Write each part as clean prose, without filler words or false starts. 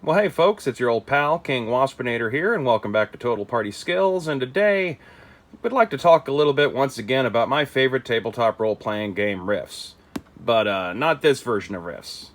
Well, hey folks, it's your old pal, King Waspinator here, and welcome back to Total Party Skills, and today we'd like to talk a little bit once again about my favorite tabletop role-playing game, Rifts. But not this version of Rifts.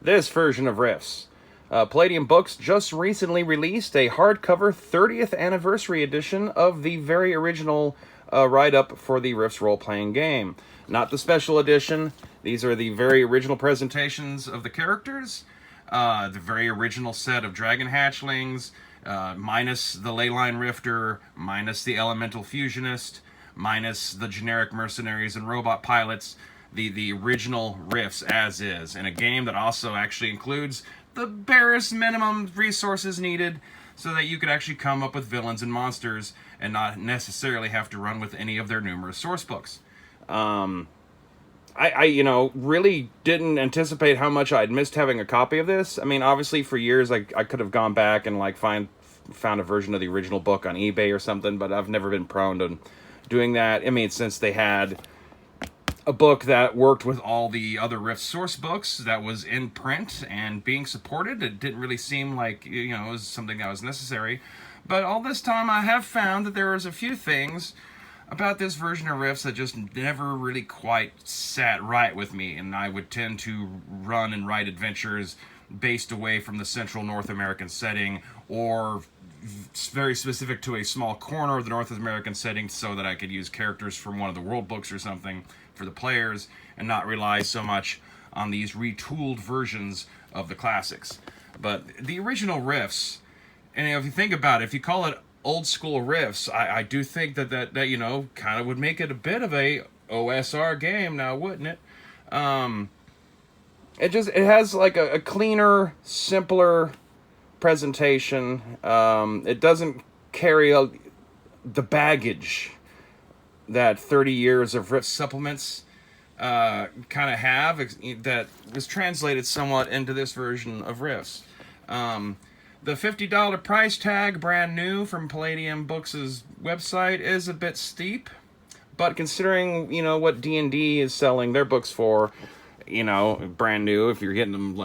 This version of Rifts. Palladium Books just recently released a hardcover 30th anniversary edition of the very original write-up for the Rifts role-playing game. Not the special edition. These are the very original presentations of the characters, the very original set of dragon hatchlings, minus the leyline rifter, minus the elemental fusionist, minus the generic mercenaries and robot pilots, the original Rifts as is, in a game that also actually includes the barest minimum resources needed so that you could actually come up with villains and monsters and not necessarily have to run with any of their numerous source books. I really didn't anticipate how much I'd missed having a copy of this. I mean, obviously, for years, I could have gone back and, found a version of the original book on eBay or something, but I've never been prone to doing that. I mean, since they had a book that worked with all the other Rift source books that was in print and being supported, it didn't really seem like, it was something that was necessary. But all this time, I have found that there was a few things about this version of Rifts that just never really quite sat right with me, and I would tend to run and write adventures based away from the central North American setting, or very specific to a small corner of the North American setting so that I could use characters from one of the world books or something for the players and not rely so much on these retooled versions of the classics. But the original Rifts, and if you think about it, if you call it old school Rifts, I do think that kind of would make it a bit of a OSR game now, wouldn't it? It has like a cleaner, simpler presentation. It doesn't carry the baggage that 30 years of Rift supplements kind of have, that was translated somewhat into this version of Rifts. The $50 price tag, brand new from Palladium Books' website, is a bit steep, but considering, what D&D is selling their books for, brand new, if you're getting them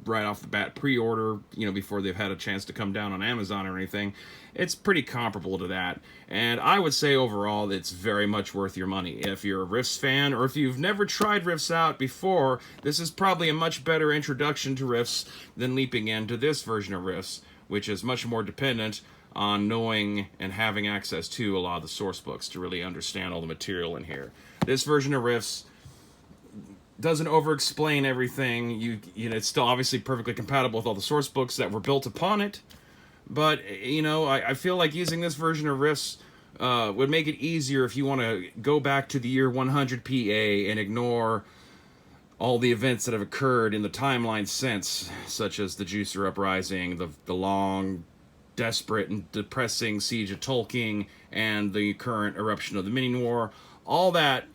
right off the bat pre-order, before they've had a chance to come down on Amazon or anything, it's pretty comparable to that. And I would say overall it's very much worth your money. If you're a Rifts fan, or if you've never tried Rifts out before, this is probably a much better introduction to Rifts than leaping into this version of Rifts, which is much more dependent on knowing and having access to a lot of the source books to really understand all the material in here. This version of Rifts doesn't over-explain everything. It's still obviously perfectly compatible with all the source books that were built upon it. But, I feel like using this version of Rifts would make it easier if you want to go back to the year 100 PA and ignore all the events that have occurred in the timeline since, such as the Juicer Uprising, the long, desperate, and depressing siege of Tolkien, and the current eruption of the Minion War. All that,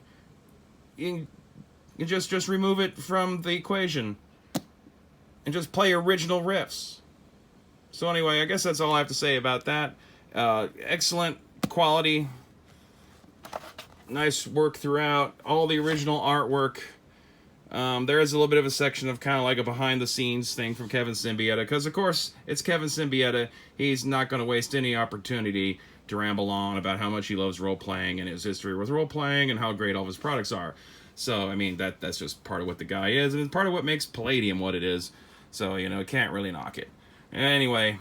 you just remove it from the equation and just play original Rifts. So anyway, I guess that's all I have to say about that. Excellent quality, nice work throughout, all the original artwork. There is a little bit of a section of kind of like a behind-the-scenes thing from Kevin Symbieta, because of course it's Kevin Symbieta. He's not going to waste any opportunity to ramble on about how much he loves role-playing and his history with role-playing and how great all of his products are. So, I mean, that's just part of what the guy is, and it's part of what makes Palladium what it is. So, can't really knock it. Anyway,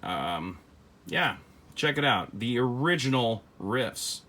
yeah, check it out. The original Rifts.